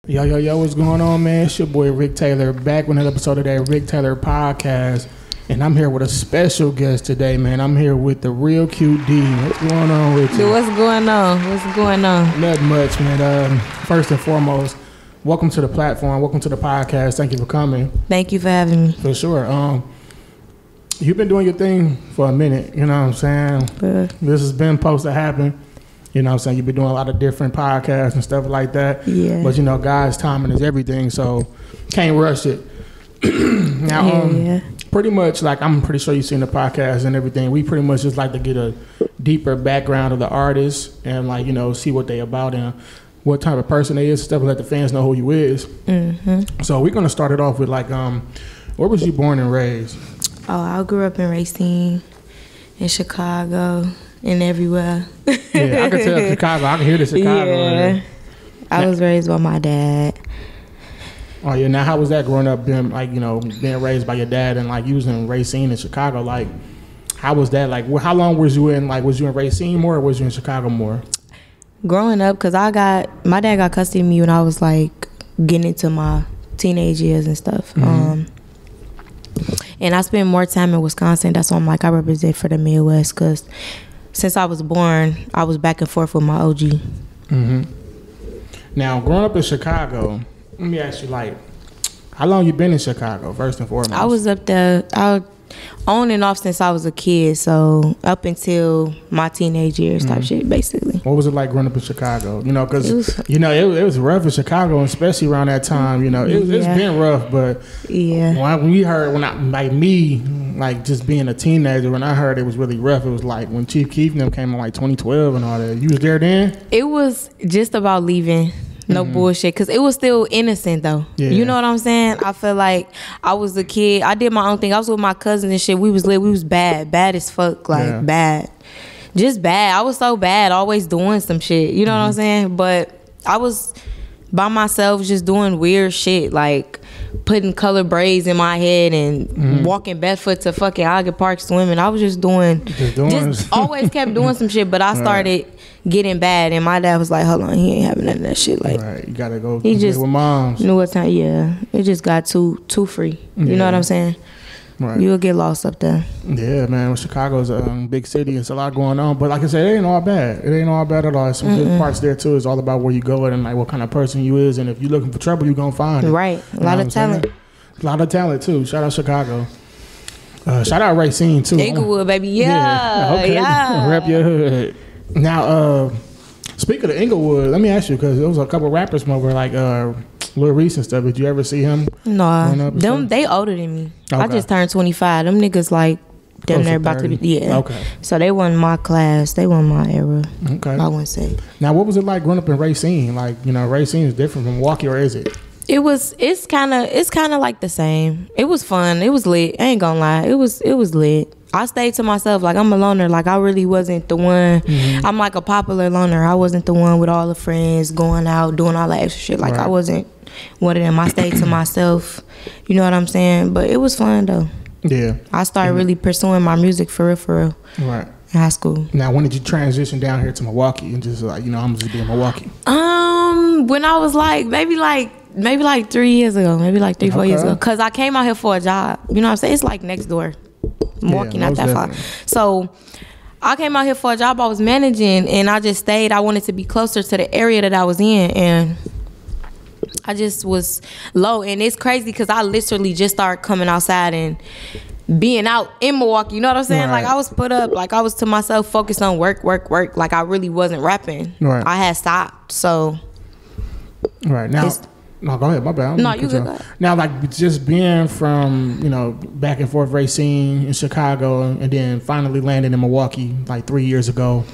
Yo, what's going on, man? It's your boy Rick Taylor, back with another episode of that Rick Taylor podcast. And I'm here with a special guest today, man. I'm here with TheRealQD. What's going on with you? What's going on? Not much, man. First and foremost, welcome to the platform. Welcome to the podcast. Thank you for coming. Thank you for having me. For sure. You've been doing your thing for a minute, you know what I'm saying? This has been supposed to happen. You know what I'm saying? You've been doing a lot of different podcasts and stuff like that. Yeah. But, you know, God's timing is everything, so can't rush it. Now, pretty much, like, I'm pretty sure you've seen the podcast and everything. We pretty much just like to get a deeper background of the artist and, like, you know, see what they about and what type of person they is, stuff, let the fans know who you is. Mm-hmm. So we're going to start it off with, like, where was you born and raised? Oh, I grew up in Racine, in Chicago, and everywhere. Yeah, I can tell Chicago. I can hear the Chicago. Yeah. Right? I was raised by my dad. Oh, yeah. Now, how was that growing up, being, like, you know, being raised by your dad and, like, you was in Racine in Chicago? Like, how was that? Like, how long was you in, like, was you in Racine more or was you in Chicago more? Growing up, because my dad got custody of me when I was, like, getting into my teenage years and stuff. Mm-hmm. And I spent more time in Wisconsin. That's why I'm like, I represent for the Midwest, because since I was born, I was back and forth with my OG. Mm-hmm. Now, growing up in Chicago, let me ask you, like, how long you been in Chicago, first and foremost? I was up there on and off since I was a kid, so up until my teenage years type shit, basically. What was it like growing up in Chicago? You know, because, you know, it was rough in Chicago, especially around that time. You know, it's been rough, but when just being a teenager, when I heard it was really rough, it was like when Chief Keef and them came in like 2012 and all that. You was there then? It was just about leaving. No bullshit, because it was still innocent though. Yeah. You know what I'm saying? I feel like I was a kid. I did my own thing. I was with my cousins and shit. We was lit. We was bad as fuck. Like bad, just bad. I was so bad, always doing some shit. You know what I'm saying? But I was by myself, just doing weird shit, like putting color braids in my head and walking barefoot to fucking Ogden Park swimming. I was just always kept doing some shit. But I started getting bad, and my dad was like, hold on, he ain't having none of that shit. Like, you gotta go with moms. Knew what time. It just got too free. You know what I'm saying? Right. You'll get lost up there. Yeah, man. Chicago's a big city. It's a lot going on, but like I said, it ain't all bad. It ain't all bad at all. There's some good parts there too. It's all about where you go and like what kind of person you is, and if you're looking for trouble, you're gonna find it. Right. A lot of talent. A lot of talent too. Shout out Chicago. Shout out Racine too. Inglewood, baby. Yeah. Okay. Yeah. Rep your hood. Now, speaking of Inglewood, let me ask you, because there was a couple rappers from over like Lil Reese and stuff. Did you ever see him? No, they older than me. Okay. I just turned 25. Them niggas like them there about to be Okay. So they wasn't my class. They wasn't my era. Okay. I wouldn't say. Now, what was it like growing up in Racine? Like, you know, Racine is different from Milwaukee, or is it? It's kind of like the same. It was fun. It was lit. I ain't gonna lie. It was lit. I stayed to myself. Like, I'm a loner. Like, I really wasn't the one. I'm like a popular loner. I wasn't the one with all the friends going out, doing all that extra shit. Like, I wasn't one of them. I stayed to myself. You know what I'm saying? But it was fun, though. Yeah. I started really pursuing my music for real. Right. In high school. Now, when did you transition down here to Milwaukee and just like, you know, I'm just being Milwaukee? When I was like, maybe like 3 years ago, maybe like 4 years ago. Because I came out here for a job. You know what I'm saying? It's like next door. Milwaukee, not that far. So I came out here for a job I was managing, and I just stayed. I wanted to be closer to the area that I was in, and I just was low. And it's crazy because I literally just started coming outside and being out in Milwaukee. You know what I'm saying? Right. Like, I was put up, like, I was to myself, focused on work. Like, I really wasn't rapping. Right. I had stopped. So right now. No, go ahead. My bad. No, you good. Now, like, just being from, you know, back and forth Racine in Chicago and then finally landing in Milwaukee like 3 years ago,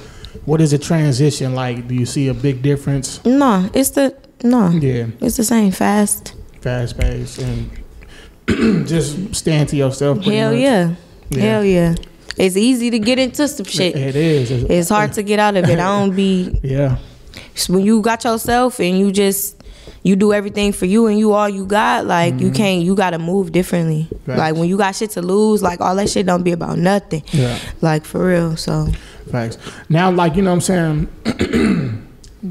what is the transition like? Do you see a big difference? No, it's the same. Fast paced and just stand to yourself. Hell yeah. It's easy to get into some shit. It is. It's hard to get out of it. I don't be. Yeah. When you got yourself and you do everything for you and you all you got, like, you gotta move differently. Facts. Like, when you got shit to lose, like, all that shit don't be about nothing. Yeah. Like, for real. So facts. Now, like, you know what I'm saying,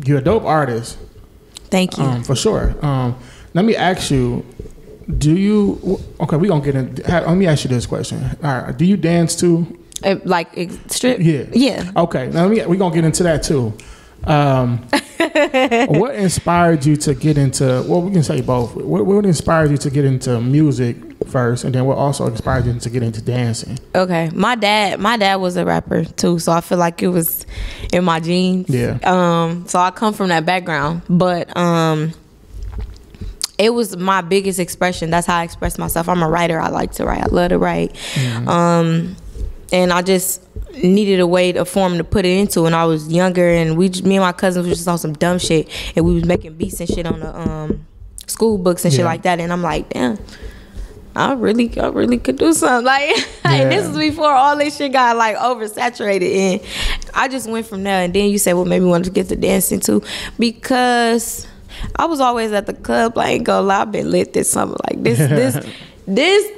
you're a dope artist. Thank you. For sure. Let me ask you, okay, we're going to get in. Let me ask you this question. All right. Do you dance too? Like strip? Yeah. Yeah. Okay. Now we're going to get into that too. What inspired you to get into, well, we can say both. What inspired you to get into music first, and then what also inspired you to get into dancing? Okay. My dad was a rapper too, so I feel like it was in my genes. Yeah. So I come from that background, but it was my biggest expression. That's how I express myself. I'm a writer. I like to write. I love to write. Mm-hmm. And I just needed a form to put it into when I was younger, and me and my cousins was just on some dumb shit, and we was making beats and shit on the school books and shit like that. And I'm like, damn, I really could do something. Like, and this was before all this shit got like oversaturated, and I just went from there. And then you said, well, maybe you wanted to get to dancing too, because I was always at the club. I ain't gonna lie, I've been lit this summer. Like this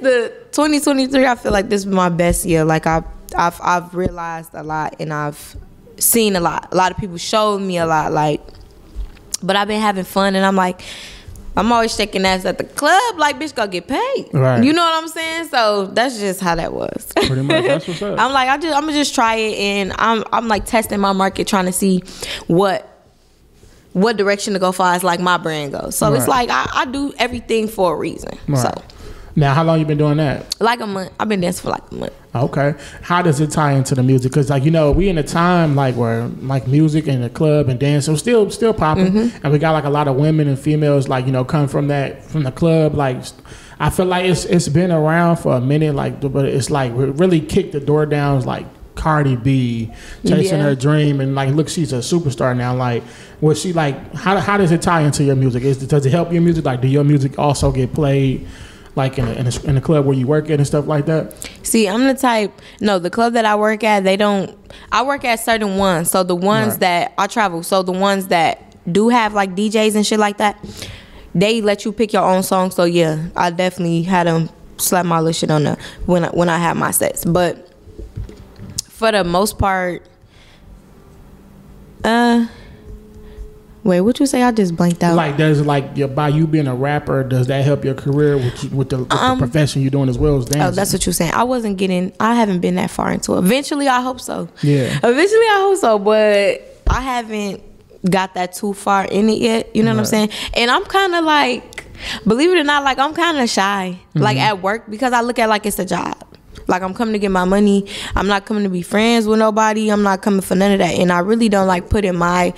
the 2023. I feel like this was my best year. Like I've realized a lot, and I've seen a lot. A lot of people showed me a lot. Like, but I've been having fun, and I'm like, I'm always shaking ass at the club. Like, bitch, go get paid. Right. You know what I'm saying? So that's just how that was. Pretty much. That's what's up. I'm like, I'm gonna just try it, and I'm like testing my market, trying to see what direction to go for as like my brand goes. So it's like I do everything for a reason. Right. So now, how long you been doing that? Like a month. I've been dancing for like a month. Okay. How does it tie into the music? Because like, you know, we in a time like where like music and the club and dance are still popping, mm-hmm. and we got like a lot of women and females like, you know, come from the club. Like, I feel like it's been around for a minute, like, but it's like really kicked the door down. It's like Cardi B chasing her dream, and like, look, she's a superstar now. Like, was she like? How does it tie into your music? Does it help your music? Like, do your music also get played like in a club where you work at and stuff like that? See, I'm the type. No, the club that I work at, they don't. I work at certain ones. So the ones that I travel. So the ones that do have like DJs and shit like that, they let you pick your own song. So yeah, I definitely had them slap my little shit on there when I had my sets. But for the most part, wait, what you say? I just blanked out. Like, does by you being a rapper, does that help your career with the profession you're doing as well as dancing? Oh, that's what you're saying. I haven't been that far into it. Eventually, I hope so. Yeah. Eventually, I hope so, but I haven't got that too far in it yet. You know what I'm saying? And I'm kind of like, believe it or not, like I'm kind of shy, mm-hmm. like at work, because I look at it like it's a job. Like, I'm coming to get my money. I'm not coming to be friends with nobody. I'm not coming for none of that. And I really don't like putting my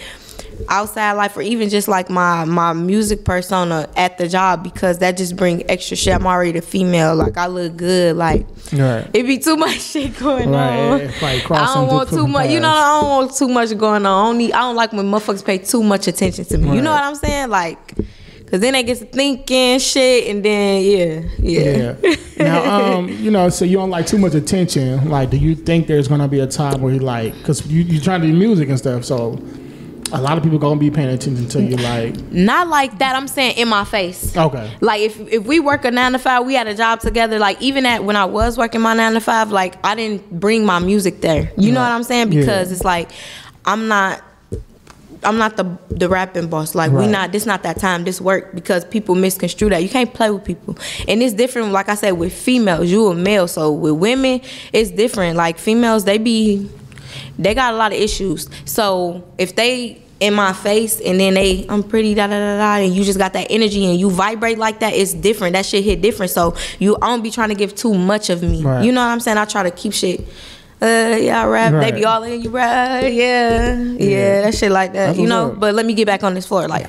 outside life or even just like my music persona at the job, because that just bring extra shit. I'm already the female. Like, I look good. Like, it be too much shit going on. It's like I don't want too much. You know, I don't want too much going on. I don't like when motherfuckers pay too much attention to me. Right. You know what I'm saying? Like, because then they get to thinking shit, and then yeah. Now, you know, so you don't like too much attention. Like, do you think there's gonna be a time where you like, because you're trying to do music and stuff, so a lot of people gonna be paying attention to you, like, not like that. I'm saying in my face. Okay. Like, if we work a 9 to 5, we had a job together. Like, even when I was working my 9 to 5, like, I didn't bring my music there. You know what I'm saying? Because it's like, I'm not the rapping boss. Like, this not that time, this work, because people misconstrue that. You can't play with people. And it's different, like I said, with females. You a male, so with women, it's different. Like, females, they got a lot of issues. So if they in my face and then I'm pretty and you just got that energy and you vibrate like that, it's different. That shit hit different. So I don't be trying to give too much of me. Right. You know what I'm saying? I try to keep shit. I rap. Right. They be all in you, rap. Yeah, that shit like that. That's, you know. But let me get back on this floor, like,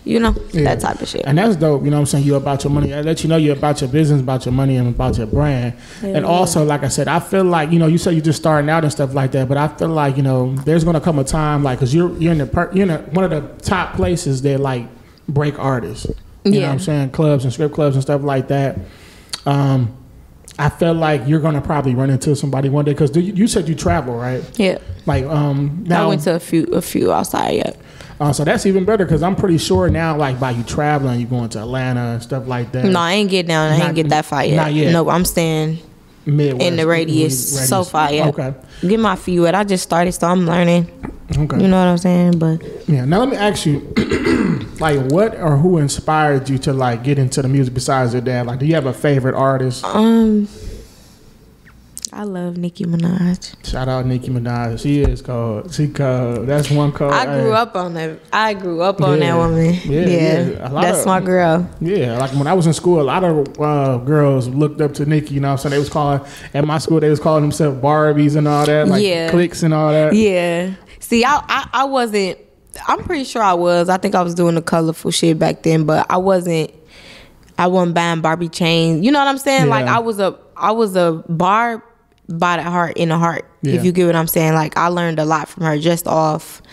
you know, that type of shit. And that's dope. You know what I'm saying? You about your money. I let you know you're about your business, about your money, and about your brand. And also, like I said, I feel like, you know, you say you're just starting out and stuff like that, but I feel like, you know, there's gonna come a time, like, because you're in one of the top places that like break artists. You know what I'm saying? Clubs and strip clubs and stuff like that. I feel like you're gonna probably run into somebody one day, because you said you travel, right? Yeah. Like, now I went to a few outside. Yeah. So that's even better, because I'm pretty sure now, like, by you traveling, you going to Atlanta and stuff like that. No, I ain't get down. I ain't get that far yet. Not yet. No, I'm staying Midwest, in the radius so far. Yeah. Okay. Get my feet wet. I just started, so I'm learning. Okay. You know what I'm saying? But yeah. Now let me ask you. like what or who inspired you to like get into the music besides your dad? Like, do you have a favorite artist? I love Nicki Minaj. Shout out Nicki Minaj. She is cold. She cold. That's one cold. I grew up on that. I grew up on that woman. Yeah. That's my girl. Yeah, like when I was in school, a lot of girls looked up to Nicki. You know what I'm saying? They was calling at my school. They was calling themselves Barbies and all that. Like cliques and all that. Yeah. See, I wasn't. I'm pretty sure I was. I think I was doing the colorful shit back then, but I wasn't buying Barbie chains. You know what I'm saying? Yeah. Like I was a Barb by the heart in the heart. Yeah. If you get what I'm saying. Like I learned a lot from her just off,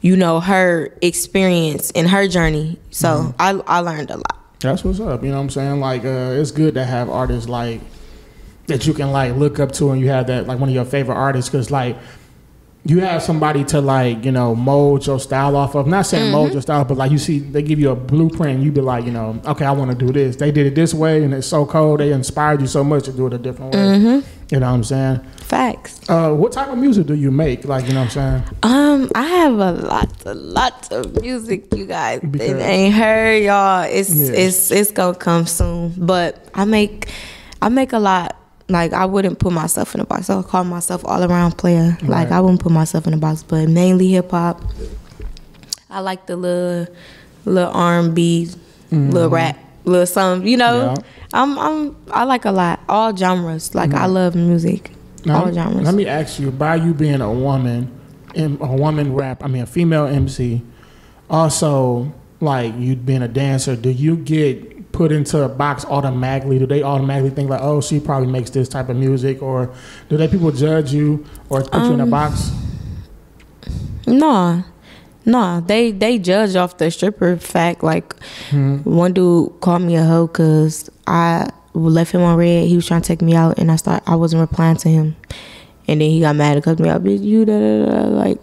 her experience and her journey. So I learned a lot. That's what's up. You know what I'm saying? Like it's good to have artists like that you can like look up to, and you have that like one of your favorite artists, because like you have somebody to like, mold your style off of. I'm not saying mold your style, but like you see, they give you a blueprint and you be like, okay, I want to do this. They did it this way and it's so cold. They inspired you so much to do it a different way. You know what I'm saying? Facts. What type of music do you make? Like, you know what I'm saying? I have a lot of music, you guys. Because it ain't heard, y'all. It's gonna come soon. But I make a lot. Like, I wouldn't put myself in a box. I would call myself all-around player. Right. Like, I wouldn't put myself in a box, but mainly hip-hop. I like the little R&B, little rap, little something, Yeah. I like a lot. All genres. Like, I love music. Now, all genres. Let me ask you, by you being a woman a female MC, also, like, you being a dancer, do you get put into a box automatically? Do they automatically think like, oh, she probably makes this type of music? Or do people judge you or put you in a box? No, they judge off the stripper fact. Like one dude called me a hoe because I left him on red. He was trying to take me out, and I wasn't replying to him, and then he got mad and cut me out. Bitch, you like,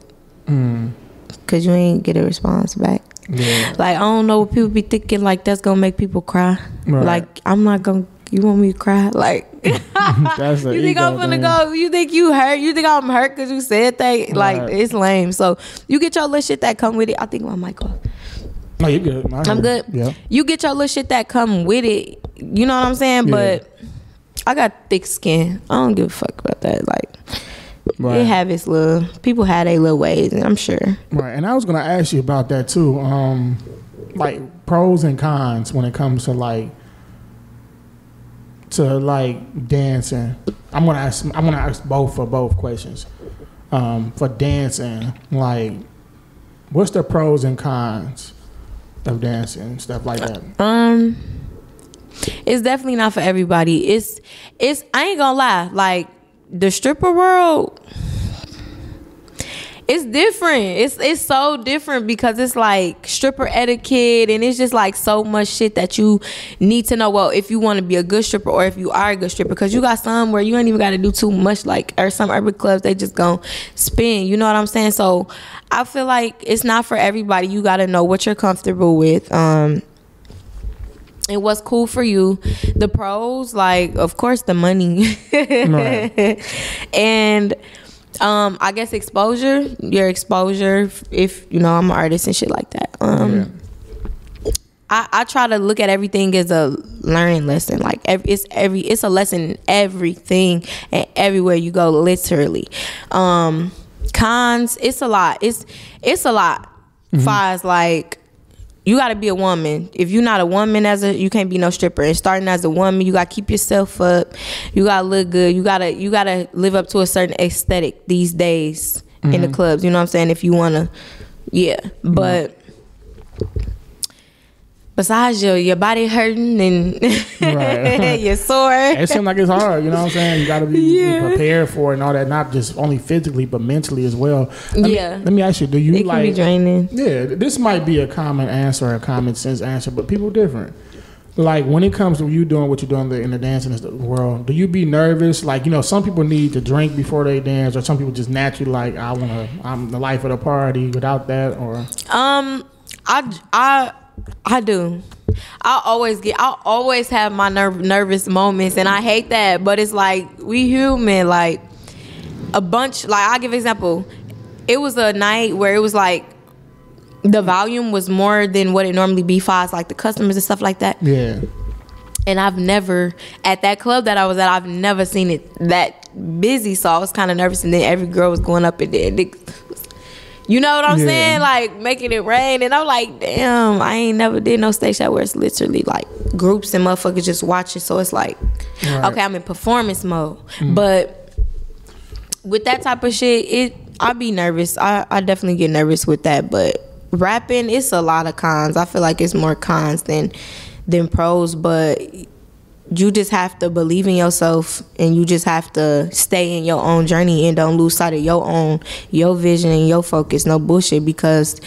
because you ain't get a response back. Yeah. Like, I don't know what people be thinking, like that's gonna make people cry. Right. Like, I'm not gonna, you want me to cry? Like, that's you think I'm gonna go, you think you hurt, you think I'm hurt because you said that? Like, it's lame. So you get your little shit that come with it. I think my mic off. No, you're good. I'm good. Yeah. You get your little shit that come with it. You know what I'm saying? Yeah. But I got thick skin. I don't give a fuck about that. Like, right. It have its little, people have their little ways, and I'm sure. Right, and I was gonna ask you about that too. Like pros and cons when it comes to like dancing. I'm gonna ask both for both questions. For dancing, like, what's the pros and cons of dancing and stuff like that? It's definitely not for everybody. It's I ain't gonna lie, like, the stripper world, it's different. It's so different because it's like stripper etiquette, and it's just like so much shit that you need to know. Well, if you want to be a good stripper or if you are a good stripper, because you got some where you ain't even got to do too much, like, or some urban clubs, they just gon' spin. You know what I'm saying? So I feel like it's not for everybody. You got to know what you're comfortable with. And what's cool for you. The pros, like, of course, the money. Right. And I guess your exposure, if I'm an artist and shit like that. I try to look at everything as a learning lesson. Like, it's a lesson in everything and everywhere you go, literally. Cons, it's a lot. It's a lot. Far as like, you gotta be a woman. If you're not a woman, you can't be no stripper. And starting as a woman, you gotta keep yourself up. You gotta look good. You gotta live up to a certain aesthetic these days in the clubs. You know what I'm saying? If you wanna, But besides your body hurting and right. You're sore. It seems like it's hard, you know what I'm saying? You gotta be prepared for it and all that, not just only physically but mentally as well. Let me ask you, do you it can be draining. Yeah, this might be a common answer, a common sense answer, but people different. Like, when it comes to you doing what you're doing in the dancing world, do you be nervous? Like, some people need to drink before they dance, or some people just naturally like, I'm the life of the party without that, or I do. I always have my nervous moments, and I hate that. But it's like, we human. Like, a bunch. Like, I'll give an example. It was a night where it was like the volume was more than what it normally be for like the customers and stuff like that. Yeah. And I've never, at that club that I was at, I've never seen it that busy. So I was kind of nervous. And then every girl was going up in there. You know what I'm saying? Like, making it rain. And I'm like, damn, I ain't never did no stage show where it's literally like groups and motherfuckers just watching. So it's like, okay, I'm in performance mode. But with that type of shit, I be nervous. I definitely get nervous with that. But rapping, it's a lot of cons. I feel like it's more cons than pros, but you just have to believe in yourself, and you just have to stay in your own journey and don't lose sight of your vision and your focus. No bullshit, because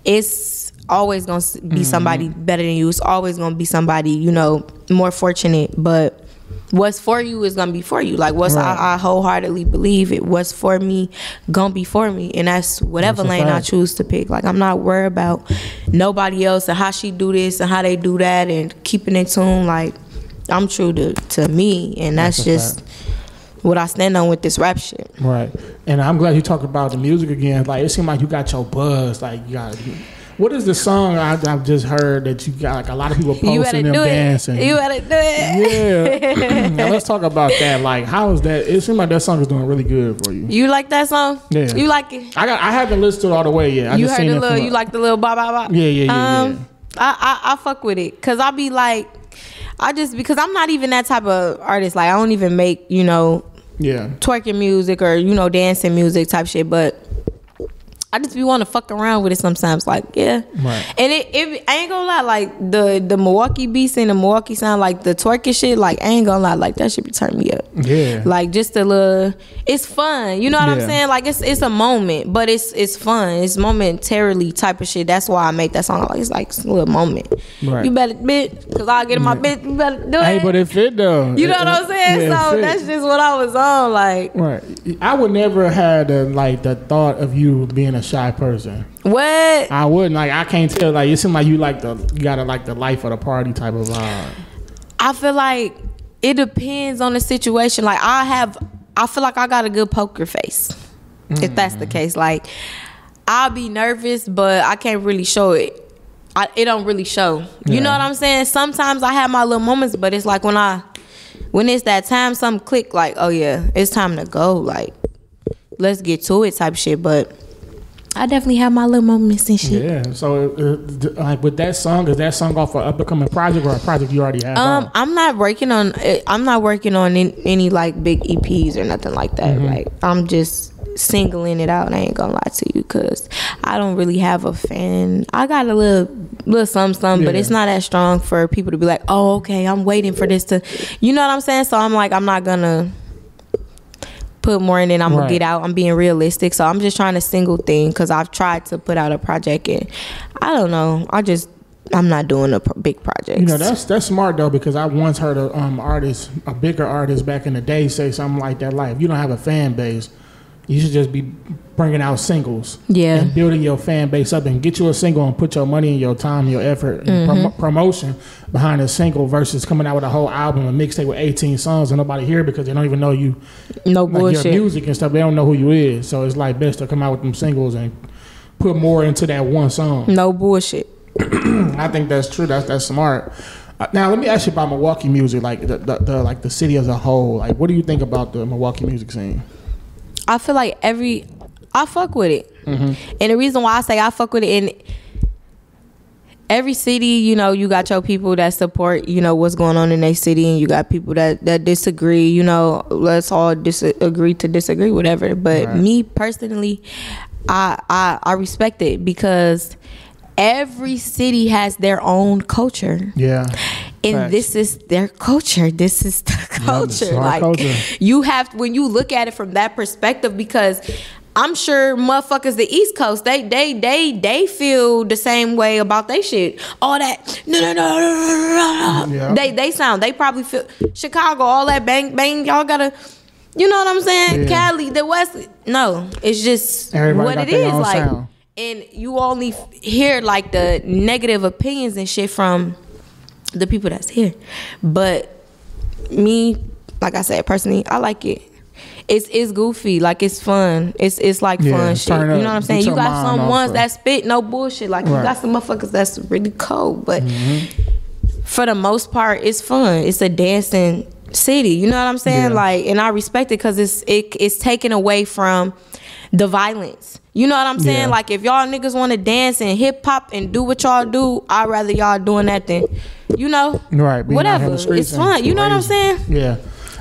it's always gonna be somebody better than you. It's always gonna be somebody, you know, more fortunate. But what's for you is gonna be for you. Like I wholeheartedly believe it. What's for me gonna be for me, and that's whatever lane I choose to pick. Like, I'm not worried about nobody else and how she do this and how they do that and keeping in tune. Like, I'm true to me, and that's just what I stand on with this rap shit. Right. And I'm glad you talked about the music again. Like, it seemed like you got your buzz. Like, you got. What is the song I've just heard that you got, like, a lot of people posting them dancing? You better do it. Yeah. Now let's talk about that. Like, how is that? It seems like that song is doing really good for you. You like that song? Yeah. You like it? I haven't listened to it all the way yet. You heard the little, you like the little bop bop bop? Yeah. I fuck with it. Cause I be like, because I'm not even that type of artist. Like, I don't even make, you know, twerking music or, you know, dancing music type shit. But I just be want to fuck around with it sometimes. Like, yeah. Right. And it I ain't gonna lie, like the Milwaukee beats and the Milwaukee sound, like the twerking shit, like, I ain't gonna lie, like, that should be turning me up. Yeah. Like, just a little, it's fun. You know what I'm saying? Like, it's a moment, but it's fun. It's momentarily type of shit. That's why I make that song. Like, it's like a little moment. Right. You better bitch, cause I'll get in my bitch. You better do it. Hey, but it fit though. You know what I'm saying? So that's just what I was on. Like, right. I would never have the thought of you being a shy person. What? I wouldn't. Like, I can't tell. Like, it seems like you gotta like the life of the party type of vibe. I feel like it depends on the situation. Like, I feel like I got a good poker face. If that's the case. Like, I'll be nervous, but I can't really show it. It don't really show. You know what I'm saying? Sometimes I have my little moments, but it's like when it's that time, something click, like, oh yeah, it's time to go. Like, let's get to it type shit. But I definitely have my little moments and shit. Yeah. So, like, with that song, is that song off an upcoming project or a project you already have? I'm not working on any like big EPs or nothing like that. Like, I'm just singling it out. I ain't gonna lie to you, cause I don't really have a fan. I got a little something, but it's not that strong for people to be like, oh, okay, I'm waiting for this to, you know what I'm saying? So I'm like, I'm not gonna put more in it. I'm gonna get out. I'm being realistic. So I'm just trying to single thing, because I've tried to put out a project and I don't know. I'm not doing a big project. You know, that's smart though, because I once heard a bigger artist back in the day say something like that. Like, if you don't have a fan base, you should just be bringing out singles. Yeah. And building your fan base up and get you a single and put your money and your time, your effort and promotion behind a single versus coming out with a whole album, a mixtape with 18 songs and nobody hear because they don't even know you. No bullshit. Your music and stuff. They don't know who you is. So it's like best to come out with them singles and put more into that one song. No bullshit. I think that's true. That's smart. Now let me ask you about Milwaukee music, like the city as a whole. Like, what do you think about the Milwaukee music scene? I feel like I fuck with it. And the reason why I say I fuck with it, in every city, you know, you got your people that support, you know, what's going on in their city, and you got people that disagree. You know, let's all agree to disagree, whatever. But me personally, I respect it, because every city has their own culture. Yeah. And facts. This is their culture. This is the culture. Like, culture. You have, when you look at it from that perspective, because I'm sure motherfuckers the East Coast, they feel the same way about they shit. All that no. Yeah. They probably feel Chicago, all that bang, y'all gotta, you know what I'm saying? Yeah. Cali, the West. No, it's just everybody what it is. Like, sound. And you only hear like the negative opinions and shit from the people that's here. But me, like I said, personally, I like it. it's goofy, like it's fun. It's like fun shit. You know what I'm saying? You got some ones that spit no bullshit. Like you got some motherfuckers that's really cold, but for the most part, it's fun. It's a dancing city. You know what I'm saying? Yeah. Like, and I respect it because it's taken away from the violence. You know what I'm saying? Yeah. Like if y'all niggas want to dance and hip hop and do what y'all do, I'd rather y'all doing that than, you know, whatever. It's fun. You know what I'm saying? Yeah.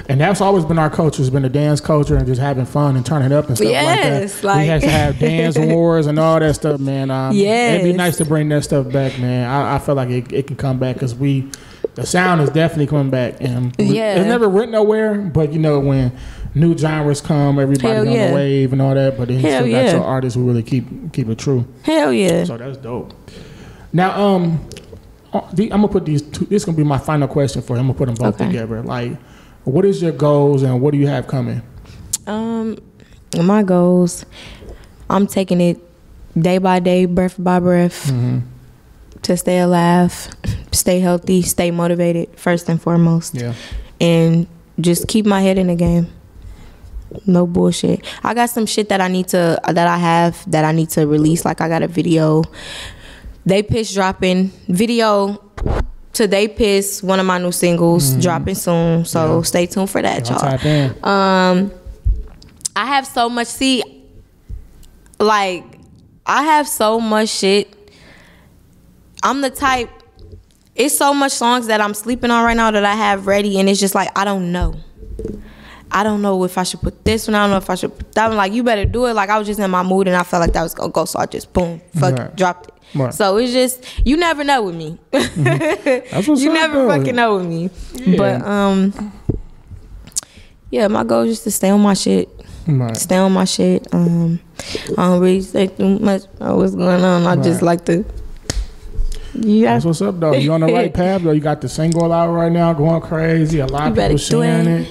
And that's always been our culture. It's been the dance culture and just having fun and turning up and stuff like that. We have to have dance wars and all that stuff, man. It'd be nice to bring that stuff back, man. I feel like it can come back because the sound is definitely coming back. And it never went nowhere, but you know, when new genres come, everybody on the wave and all that, but then you still got your artists who really keep it true. Hell yeah. So that's dope. Now, I'm gonna put these two, this is gonna be my final question for you. I'm gonna put them both together. Like, what is your goals and what do you have coming? My goals, I'm taking it day by day, breath by breath, to stay alive, stay healthy, stay motivated first and foremost. Yeah. And just keep my head in the game. No bullshit. I got some shit that I need to release. Like I got a video. They Piss dropping video to They Piss, one of my new singles dropping soon. So stay tuned for that, y'all. Type in. I have so much. I have so much shit. I'm the type. It's so much songs that I'm sleeping on right now that I have ready, and it's just like I don't know. I don't know if I should put this one. I don't know if I should put that one. Like, you better do it. Like, I was just in my mood and I felt like that was gonna go, so I just boom, dropped it. Right. So it's just, you never know with me. That's what's you never fucking know with me. Yeah. But my goal is just to stay on my shit. Right. Stay on my shit. I don't really say too much about what's going on. I just like to. Yeah. That's what's up, though. You on the right path, though. You got the single out right now, going crazy. A lot of people sharing it.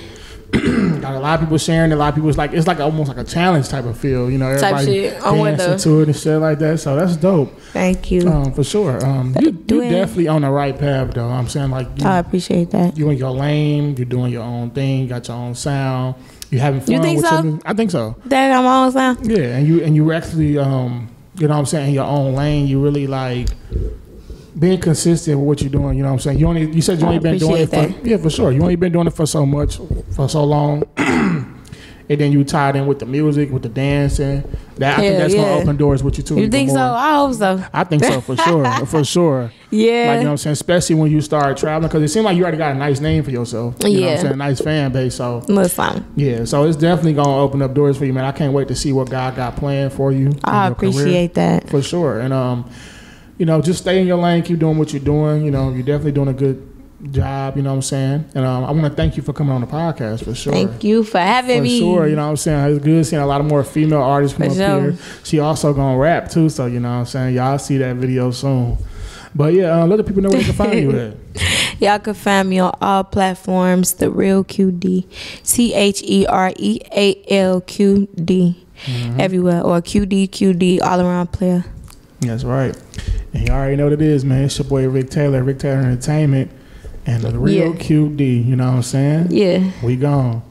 Got a lot of people sharing it. A lot of people, it's like almost like a challenge type of feel. You know, everybody dancing to it and shit like that. So that's dope. Thank you. For sure. You definitely on the right path, though. I'm saying, like, I appreciate that. You in your lane. You're doing your own thing. You got your own sound. You having fun. You think so? I think so. That I got my own sound. Yeah, and you actually, you know what I'm saying, in your own lane. You really like being consistent with what you're doing. You know what I'm saying. You said you only been doing it for sure. You only been doing it for so long. And then you tied in with the music, with the dancing. I think that's gonna open doors with you too. You think so? I hope so. I think so for sure. For sure. Yeah. Like, you know what I'm saying? Especially when you start traveling, because it seems like you already got a nice name for yourself. You know what I'm saying? A nice fan base. So listen. Yeah. So it's definitely gonna open up doors for you, man. I can't wait to see what God got planned for you. I appreciate that. For sure. And you know, just stay in your lane, keep doing what you're doing. You know, you're definitely doing a good job, you know what I'm saying? And I want to thank you for coming on the podcast, for sure. Thank you for having me. For sure, you know what I'm saying? It's good seeing a lot of more female artists come up here. She also gonna rap too, so you know what I'm saying? Y'all see that video soon. But yeah, let the people know where they can find you at. Y'all can find me on all platforms, TheRealQD, TheRealQD, everywhere, or QD, all around player. That's right. And you already know what it is, man. It's your boy Rick Taylor Entertainment, and The Real QD, you know what I'm saying? Yeah. We gone.